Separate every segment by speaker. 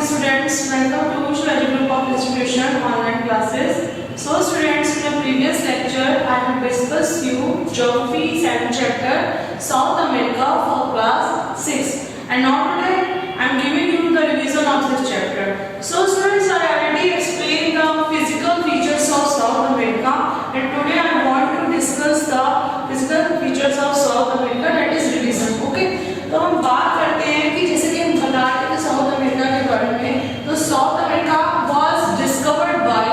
Speaker 1: students, welcome to Shraji Group of Institution online classes. So students, in the previous lecture I have discussed you Geography 7th chapter South America for class 6, and now today I am giving you the revision of this chapter. So students, I already explained the physical features of South America, and today I want to discuss the physical features of South America, that is revision. Okay, तो हम बात करते हैं कि जैसे कि हम बता रहे थे साउथ अमेरिका के बारे में, तो South America was discovered by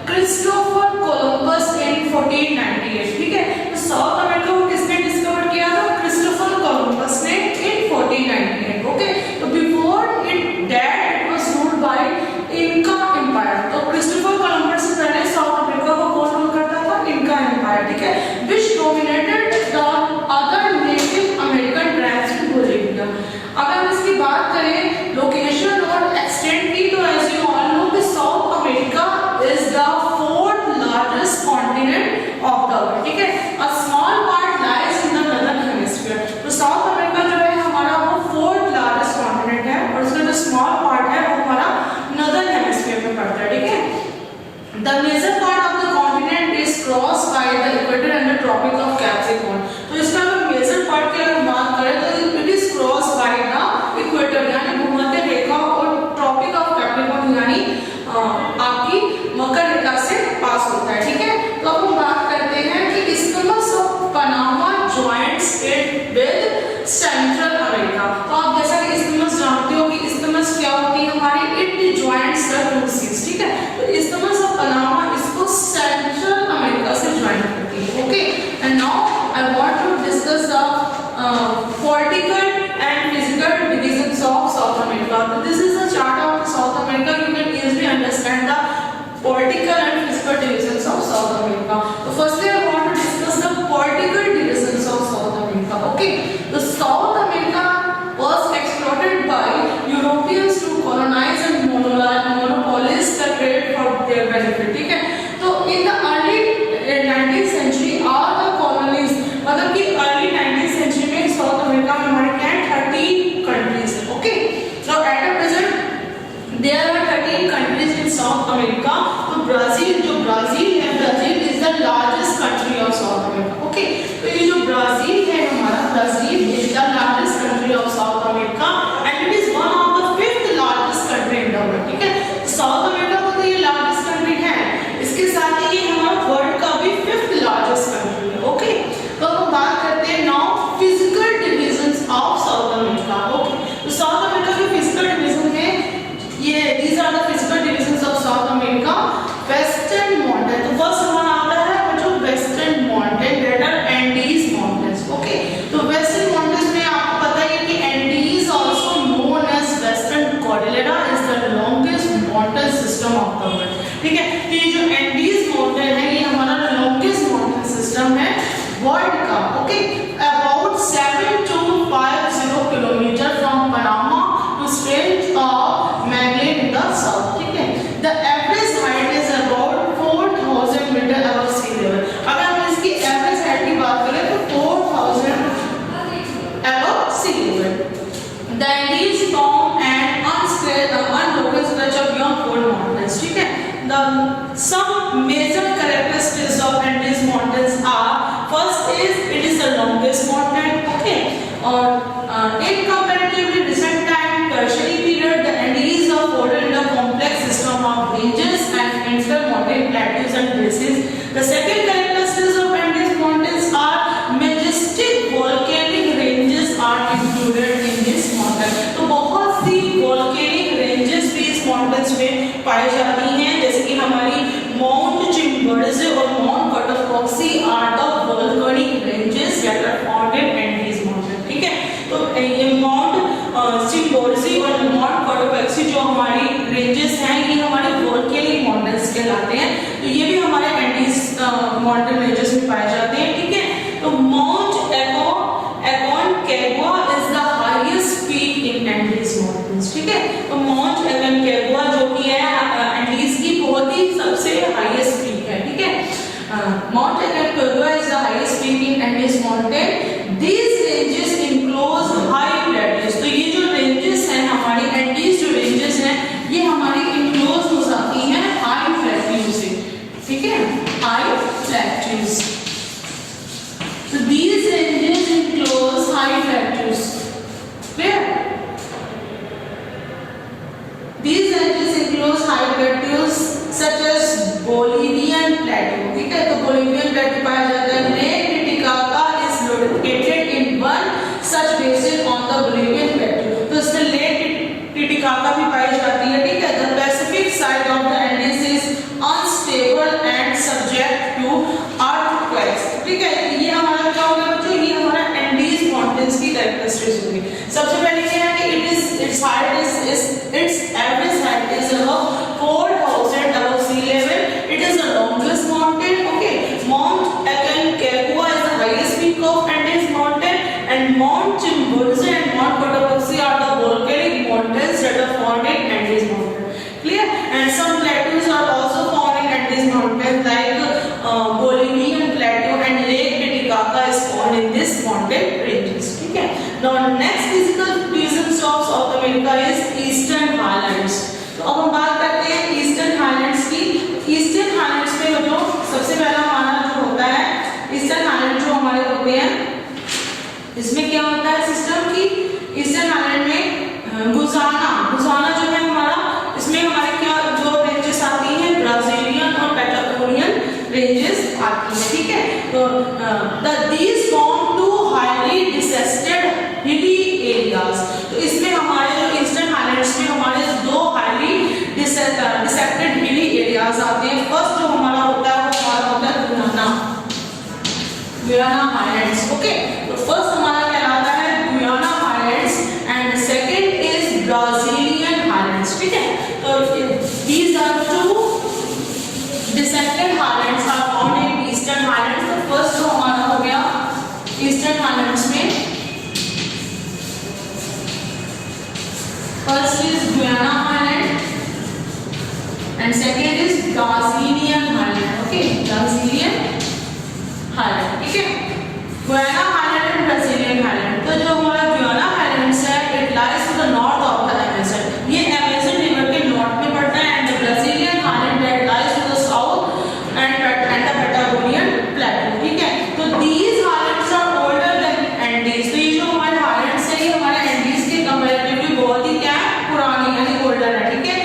Speaker 1: Christopher Columbus in 1498. ठीक है, तो साउथ अमेरिका को किसने डिस्कवर किया था? क्रिस्टोफर कोलंबस ने इन 1498. ओके, तो before it that it was ruled by इनका एम्पायर. तो क्रिस्टोफर कोलंबस से पहले साउथ अमेरिका को कौन रूल करता था? इनका एम्पायर. ठीक है, which dominated the other native American tribes in Bolivia. अगर हम इसकी बात करें लोकेशन और एक्सटेंट की, तो एज यू ऑल नो कि south America is the fourth largest continent of the world. ठीक है, a small part lies in the northern hemisphere. तो साउथ अमेरिका जो है हमारा वो फोर्थ लार्जेस्ट कॉन्टिनेंट है, और उसका जो स्मॉल पार्ट है वो हमारा नॉर्दर्न हेमिस्फीयर में पड़ता है. ठीक है, the major part of the continent is cross by the equator and the tropic of Capricorn. तो इसका अगर मेजर पार्ट की अगर बात करें तो it is cross by the equator यानी भूमध्य रेखा और ट्रॉपिक ऑफ कैप्रिकॉर्न यानी आपकी मकर रेखा से पास होता है. ठीक है, तो अब हम बात करते हैं कि isthmus of Panama joints it with central America. तो आप जैसा कि इस्थमस जानते हो कि इस्थमस क्या होती है हमारी, it joints the two seas. ठीक है, तो इस्थमस ऑफ पनामा इसको सेंट्रल अमेरिका से ज्वाइन करती है. Okay, and now I want to discuss the political and physical divisions of South America. So this is the chart of South America. You can easily understand the political and physical divisions of South America. So firstly I want to discuss the political divisions of South America. Okay, the South America was exploited by Europeans to colonize and monopolize the trade for their benefit. ठीक है, तो in the early 19th century all the colonies, मतलब कि early 19th century में south America में हमारे क्या है 13 countries. Okay, so at the present there are 13 countries in South America. तो ब्राजील जो ब्राजील है, Brazil is the largest country of South America. Okay, तो ये जो ब्राजील है हमारा, Brazil is the largest country of South America and it is one of the fifth largest country in the world. ठीक है, south America को तो ये लार्जेस्ट कंट्री है, इसके साथ ही ये हमारा वर्ल्ड का भी फिफ्थ लार्जेस्ट कंट्री है. ओके, तो हम बात करते हैं now physical divisions of South America. Okay, तो साउथ अमेरिका के फिजिकल डिवीजन है ये, these are the physical divisions of South America. Western mountain, तो फर्स्ट हमारा आता है वो जो western mountain that are Andes mountains. Okay, तो वेस्टर्न माउंटेन्स में आपको पता है कि Andes also known as western Cordillera is the longest mountain system of the world. ठीक है, तो ये जो एंडीज माउंटेन है ये हमारा लॉन्गेस्ट माउंटेन सिस्टम है वर्ल्ड का. Okay, about 7250 kilometre from Panama to Strait of Magellan in the south. ठीक है, the average height is about 4000 metre above sea level. अगर हम इसकी एवरेज हाइट की बात करें तो 4000 above sea level. The Andes form and unbroken stretch of beyond fold mountains. ठीक है, the some major characteristics of Andes mountains are, first is it is the longest mountain. Okay, or in comparatively recent time tertiary period the Andes are folded in a complex system of ranges and inter-mountain plateaus and bases. The second characteristics of Andes mountains are majestic volcanic ranges are included in this mountain. तो बहुत सी volcanic ranges भी इस mountains में पाई जाती हैं, जैसे कि हमारी माउंट चिम्बोर्जे और mount Cotopaxi are the volcanic ranges that are found in Andes mountain. ठीक है, तो ये माउंट चिम्बोर्जे और माउंट कोटोकॉक्सी जो हमारी रेंजेस हैं ये हमारे वोल्केनिक माउंटेन्स कहलाते हैं. तो ये भी हमारे एंडीज माउंटेन रेंजेस में पाए जाते हैं. ठीक है, तो mount Aconcagua is the highest peak in Andes mountains. ठीक है, तो माउंट एकोनकागुआ जो कि है एंडीज की बहुत ही सबसे हाईएस्ट पीक है. ठीक है, mount Aconcagua is the highest peak in Andes mountain. These ranges enclose high plateaus. तो ये जो रेंजेस हैं हमारी एंडीज जो रेंजेस हैं ठीक है, high plateaus. So these ranges enclose high plateaus. Clear? These ranges enclose high plateaus such as Bolivian plateau. ठीक है, तो Bolivian plateau पाया जाता है। Lake Titicaca is located in one such basin on the Bolivian plateau. तो इसमें Lake Titicaca भी पाई जाती है। ठीक है, the Pacific side of the Andes is unstable and subject to earthquakes. ठीक है, ये हमारा क्या होगा बच्चों, ये हमारा एंडीज माउंटेन्स की कैरेक्टरिस्टिक्स होगी। सबसे पहले क्या है कि its average height is above 4,000 above sea level. It is the longest mountain. Okay, Mount Aconcagua is the highest peak of Andes mountain, and Mount Chimborazo and Mount Cotopaxi are the volcanic mountains that are found in Andes mountain. Clear? And some plateaus are also found in Andes mountains like Bolivian plateau and Lake Titicaca is found in this mountain ranges. ठीक है, now next physical regions of South America is Eastern Highlands. तो अब हम बात करते हैं eastern highlands की। Eastern highlands में जो सबसे पहला हमारा जो होता है ईस्टर्न हाईलैंड जो हमारे होते हैं, इसमें क्या होता है सिस्टम की ईस्टर्न हाईलैंड में गुजाना जो है हमारा, इसमें हमारे क्या जो रेंजेस आती हैं ब्राजीलियन और पैटागोनियन रेंजेस आती है। ठीक है, तो these form two highly dissected hilly areas. तो इसमें हमारे जो ईस्टर्न हाईलैंड्स में हमारे दो हाईली डिसेक्टेड हिली एरियाज आते हैं। फर्स्ट जो हमारा होता है वो हमारा होता है गुयाना हाईलैंड्स। ओके, तो फर्स्ट हमारा कहलाता है Guyana highlands and second is Brazilian highlands. ठीक है, तो these are two dissected highlands are found in eastern highlands. तो फर्स्ट जो हमारा हो गया ईस्टर्न हाईलैंड्स में, first is Guiana highland and second is Brazilian highland. Okay, Brazilian highland. ठीक है, Guiana highland and Brazilian highland. तो जो हमारा गुयाना हाईलैंड्स है it lies to the north of the Amazon, ये अमेजन रिवर के north में पड़ता है, and the Brazilian highland that lies to the south and the Patagonian plateau. ठीक है, तो these highlands are older than Andes. तो ये जो हमारे हाईलैंड्स है ये हमारे एंडीज के कंपैरेटिवली बहुत ही क्या है पुरानी यानी ओल्डर है। ठीक है,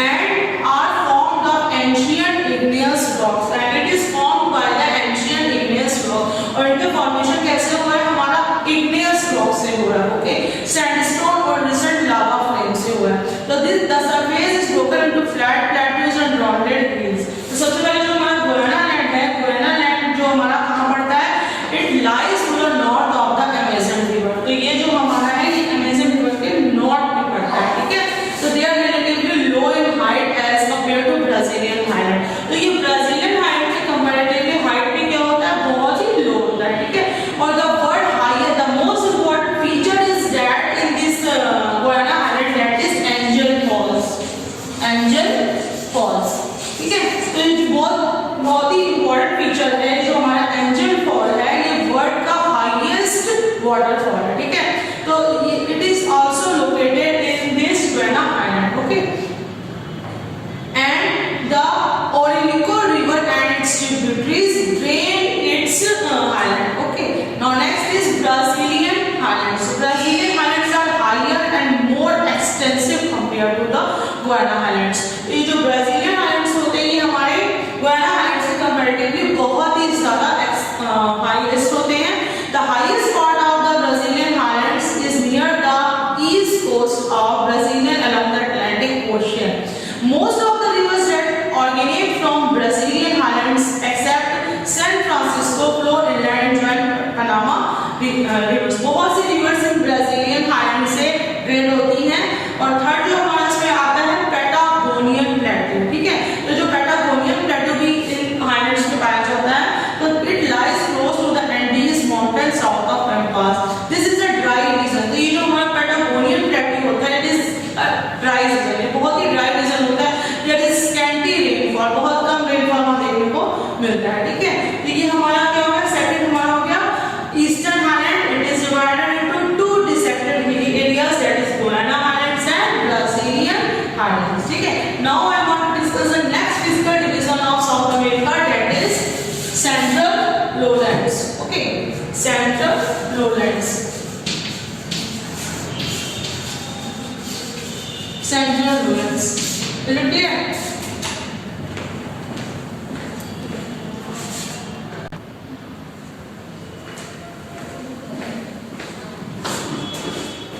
Speaker 1: and are formed of ancient igneous rocks and it is formed by the ancient igneous rock. और इनका फॉर्मेशन कैसे हुआ है, हमारा इग्नियस रॉक से हुआ है। ओके, सैंडस्टोन और रिसेंट लावा फ्लेम से हुआ है। तो this the surface is broken into flat plateaus and rounded hills. तो सबसे पहले जो हमारा गुयाना लैंड है, गुयाना लैंड जो हमारा कहां पड़ता है, it lies to the north of the Amazon river. तो ये जो हमारा है ये अमेजन रिवर के नॉर्थ में पड़ता है। ठीक है, तो they are relatively low in height as compare to Brazilian highland. तो ये ब्राजीलियन हाईलैंड के कंपैरेटिवली हाइट में क्या होता है, बहुत ही लो होता है। ठीक है, और the word highest the most important feature is that in this Guyana highland that is Angel Falls. Angel Falls. ठीक है, तो ये बहुत ही इंपॉर्टेंट फीचर है जो हमारा एंजल फॉल है, ये वर्ल्ड का हाईएस्ट वाटरफॉल है। ठीक है, तो it is also located in this Guyana highland. Okay, and the Orinoco river and its tributaries drain its highland. Okay, now next is Brazilian highlands. Brazilian highlands are higher and more extensive compare to the Guiana highlands. ये जो Brazilian highlands होते हैं ये हमारे Guyana highlands के comparatively बहुत ही ज्यादा highest होते हैं। The highest part of the Brazilian highlands is near the east coast of Brazilian along the Atlantic Ocean. Most of the rivers that originate from Brazilian highlands except San Francisco flow inland and join Panama rivers. बहुत सी rivers इन Brazilian highland से drain होती हैं। और third जो हमारा इसमें आता है पैटागोनियन प्लेटो। ठीक है, तो जो पैटागोनियन प्लेटो भी इन हाईलैंड्स में पाया जाता है, तो it lies close to the Andes mountain south of Pampas. This is a dry region. तो ये जो हमारा पैटागोनियन प्लेटो होता है इट इज ड्राई रीजन, ये बहुत ही ड्राई रीजन होता है। देयर इज स्कैंटी रेनफॉल, बहुत कम रेनफॉल वहां देखने को मिलता है। ठीक है, तो ये हमारा क्या होगा, सेकंड हमारा हो गया eastern highland. It is divided into two dissected hilly areas that is Guyana highlands and Brazilian highlands. ठीक है, now I want to discuss the next physical division of South America, चलो clear.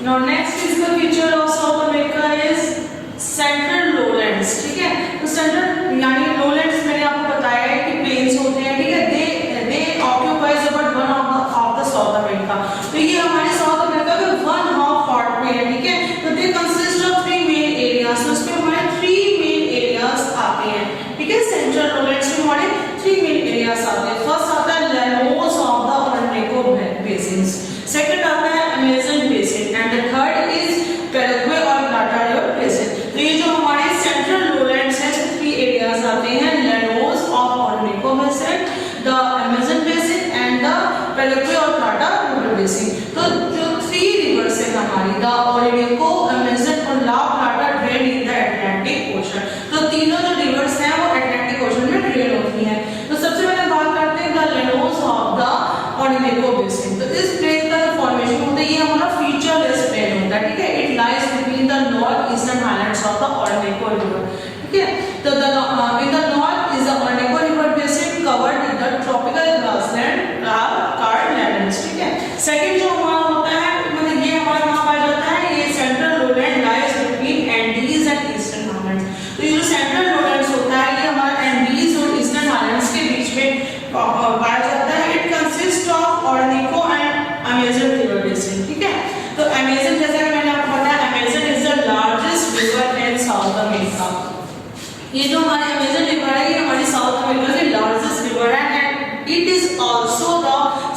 Speaker 1: Now next physical feature of South America is Central Lowlands, ठीक है। तो central यानी lowlands मैंने आपको बताया है कि plains होते हैं, ठीक है। they occupies about one of the South America। तो ये हमारे South America के one half part में है, ठीक है। तो they consist of three main areas। तो उसमें हमारे three main areas आते हैं, ठीक है। Central Lowlands में हमारे three main areas आते हैं। First आता है Llanos of the Orinoco basins, second आता है Amazon basin and the third is Paraguay और Plata river basin। तो ये जो हमारे सेंट्रल लोलैंड्स हैं, थ्री एरियाज आते हैं, Llanos of Orinoco basin, the Amazon basin and the Paraguay और Plata river basin। तो जो थ्री रिवर्स है हमारी, the Orinoco, Amazon और La Plata drain in the Atlantic Ocean। तो तीनों जो रिवर्स हैं वो अटलांटिक ओशन में ड्रेन होती हैं। तो सबसे पहले बात करते हैं the Llanos of the Orinoco basin। तो इस प्लेन का जो फॉर्मेशन होता है ये हमारा फीचरलेस प्लेन होता है, ठीक है। It lies between the north eastern Highlands of the Orinoco river, ठीक है। तो in the north is the Orinoco river basin covered with the tropical grassland called lowlands, ठीक है। सेकंड जो हमारा होता है मतलब ये हमारा कहां पाया जाता है, ये central lowland lies between Andes and eastern Highlands. तो ये जो सेंट्रल लोलैंड्स होता है ये हमारा एंडीज और ईस्टर्न हाइलैंड्स के बीच में पाया जाता है। It consist of Orinoco and Amazon river basin, ठीक है। तो Amazon जैसा कि मैंने आपको बताया, Amazon is the largest river in south America. ये जो हमारी Amazon रिवर है ये हमारी साउथ अमेरिका की लार्जेस्ट रिवर है and it is also the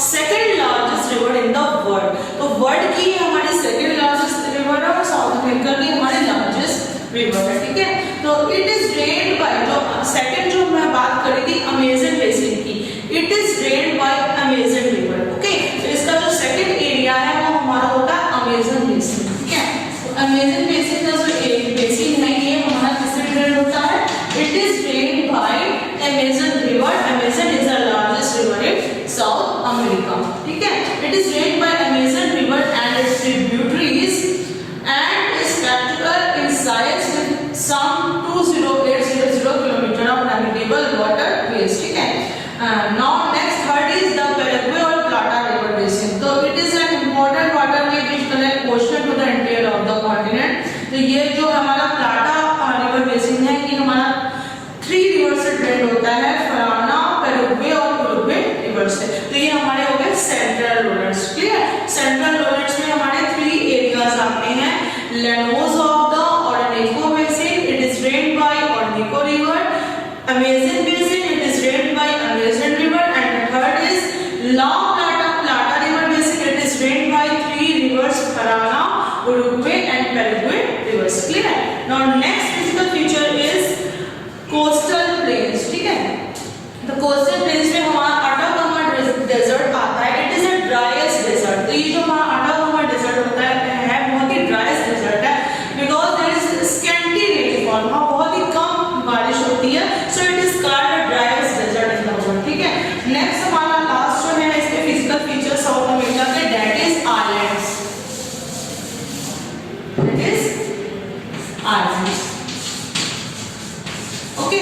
Speaker 1: second largest river in the world. तो वर्ल्ड की हमारी सेकंड लार्जेस्ट रिवर है और साउथ अमेरिका की हमारी लार्जेस्ट रिवर है, ठीक है। तो इट इज ड्रेन्ड बाय, जो सेकंड जो मैं बात करी थी Amazon basin की, it is drained by Amazon river, okay. तो इसका जो सेकंड एरिया है वो हमारा होता है Amazon basin, ठीक है। तो Amazon basin का जो बेसिन है ये हमारा किससे ड्रेन होता है, it is drained by Amazon river। Amazon is the largest river in South America, ठीक है। It is drained by Amazon river and its tributaries and is practical in size with some 20800 kilometer of navigable waterways, ठीक है। Now next third is the Paraguay और Plata river basin। तो it is an important waterway which connect ocean to the interior of the continent। तो ये जो हमारा प्लाटा river basin है ये हमारा थ्री रिवर से ड्रेन होता है, फराना, पैराग्वे और उरुग्वे रिवर से। तो ये हमारे हो गए सेंट्रल लोलैंड्स, क्लियर। सेंट्रल लोलैंड्स में हमारे थ्री एरियाज आते हैं, Llanos of the Orinoco basin, it is drained by Orinoco river, Amazon basin, it is drained by Amazon river, and the third is La Plata river basin, it is drained by three rivers, Paraná, Uruguay and Paraguay rivers, clear। Now next physical feature is coastal plains, ठीक है। तो coastal plains में हमारा Atacama desert आता है, it is a driest desert। तो ये जो हमारा Atacama desert होता है बहुत ही driest desert है, because there is scanty rainfall, वहाँ बहुत ही कम बारिश होती है, so it is called a driest desert in the world, ठीक है। नेक्स्ट हमारा लास्ट जो है इसके फिजिकल फीचर साउथ अमेरिका के, that is islands, that is islands, okay.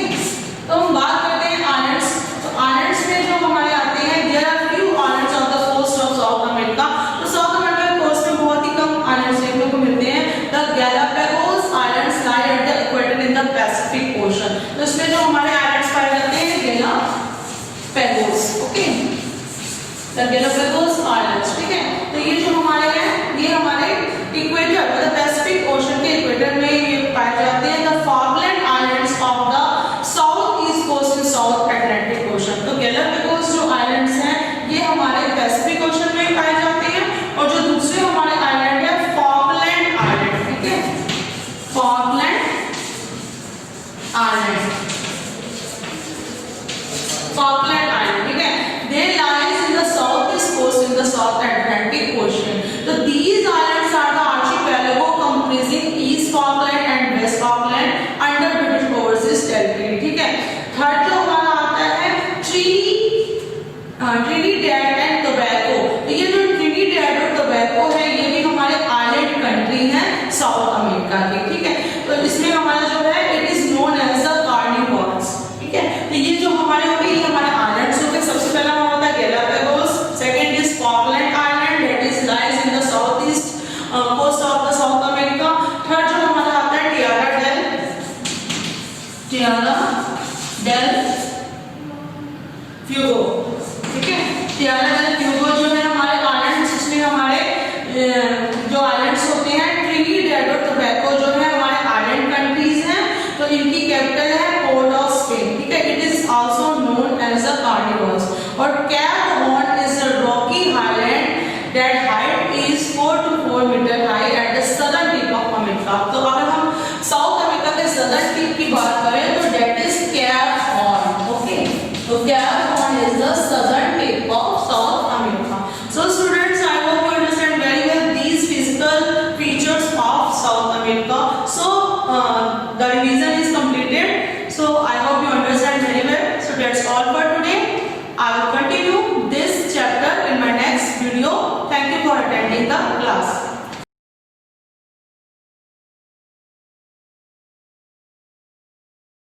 Speaker 1: तो हम बात करते हैं islands। तो islands में जो हमारे आते हैं, there are few islands on the coast of South America। तो साउथ अमेरिका के कोस्ट में बहुत ही कम islands देखने को मिलते हैं। The Galapagos Islands lie at the equator in the Pacific Ocean। तो इसमें जो हमारे islands पाए जाते हैं Galapagos, okay, the Galapagos Islands, ठीक है। तो ये जो हमारे हैं ये हमारे इक्वेटर मतलब पैसिफिक ओशन के इक्वेटर में ये पाए जाते हैं। The Falkland Islands of the South East Coast in South Atlantic Ocean। तो Galapagos जो islands हैं ये हमारे पैसिफिक ओशन में पाए जाते हैं, और जो दूसरे हमारे आइलैंड है Falkland Island, ठीक है, Falkland Island, Falkland Island, ठीक है। They lies in the southeast coast in the South Atlantic Ocean। तो these islands are the archipelago comprising East Falkland and West Falkland under British overseas territory, ठीक है। Third जो हमारा आता है Trinidad and Tobago। तो ये जो Trinidad और Tobago है ये भी हमारे आइलैंड कंट्री है साउथ अमेरिका की, ठीक है। तो इसमें हमारा जो है इट इज फ्यूगो, ठीक है। फ्यूगो जो है हमारे आइलैंड्स, जिसमें हमारे जो आइलैंड्स होते हैं, ट्रिनिडेड और टोबैगो जो है हमारे आइलैंड कंट्रीज हैं, तो इनकी कैपिटल है पोर्ट ऑफ स्पेन, ठीक है। It is also known as a carnivals. और Cape Horn is a rocky highland that height is 4 to 4 metre high at the southern tip of America. तो अगर हम साउथ अमेरिका के southern tip की बात करें तो that is Cape Horn, okay. तो Cape Horn is the southern tip of South America. So students, I hope you understand very well these physical features of South America. So the revision is completed. So I hope you understand very well. So that's all for